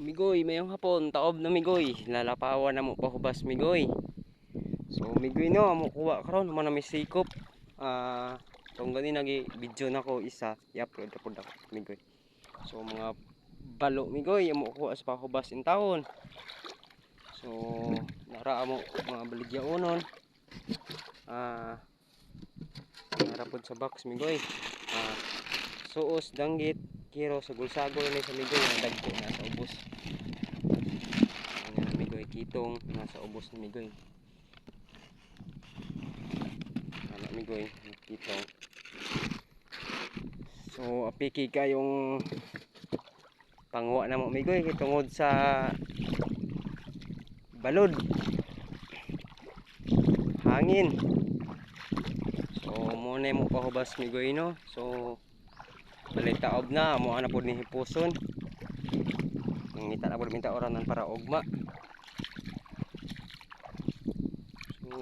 Migoy, mayong hapon, taob na migoy. Lalapawan na mo pahubas migoy. So migoy no, amo kuha karon mo na misikop. Tong gani nagi video nako isa, i-upload na pud ako migoy. So mga balo migoy amo kuha sa pahubas in taon. So nara amo mga baligyaonon. Nara pud sa box migoy. Suos danggit kiro sagol-sagol ni sa migoy na dagko na sa ubos. Ayan migoy kitong nasa ubos ni migoy. Ano migoy kitong. So apiki kayong pangwa na mo migoy tungod sa balod. Hangin. So muna mo pahubas migoy no. So balitaob na mo ana pod ni hipuson. Ngita na pod minta oranan para ugma. So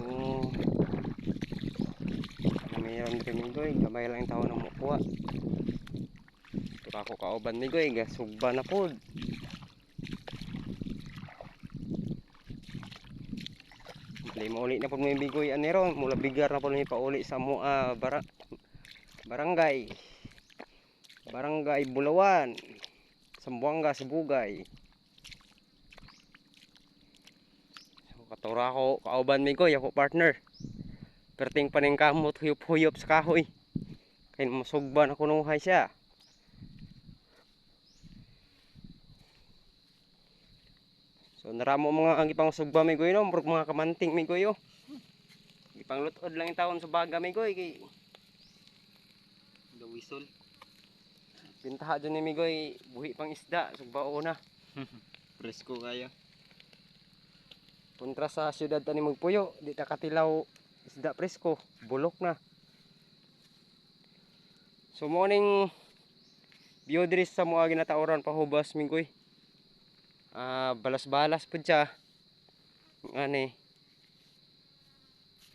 mayroon din migoy, gamay lang yung tao na mukuha. Pero ako kauban migoy, gasugba na pod. Mauli na pod may bigoy anero, mula bigar na pod may pauli sa mua barangay. Barangay Bulawan, Sambuanga, Sibugay. So katura ako kauban migoy, ako partner. Perting paning kamot huyop-huyop sa kahoy. Kaya masugba na kunuhay siya. So naramo mga gipang sugba migoy no, murag mga kamanting migoy oh. Gipang lutod lang yung taon sa baga migoy kay dawisol. Pintaha dyan ni migoy, buhi pang isda, sugba una. Presko kaya. Kontra sa syudad tani magpuyo, di ta katilaw isda presko, bulok na. So morning view diri sa mga ginatauran pahubas migoy. Balas-balas pud siya. Ani.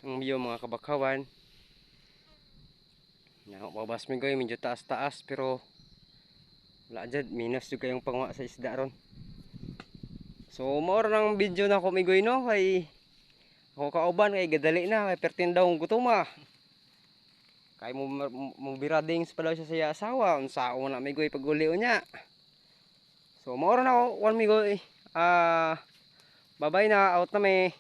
Ang view mga kabakawan. Yan pahubas migoy, medyo taas-taas pero wala jud minus jud kayong pangwa sa isda ron. So more nang video na ko migoy no kay ako kauban kay gadali na kay pertin daw gutuma. Kay mo biradings pa daw siya sa asawa unsa na migoy paguli unya. So more na ako one migoy. Bye-bye na, out na me.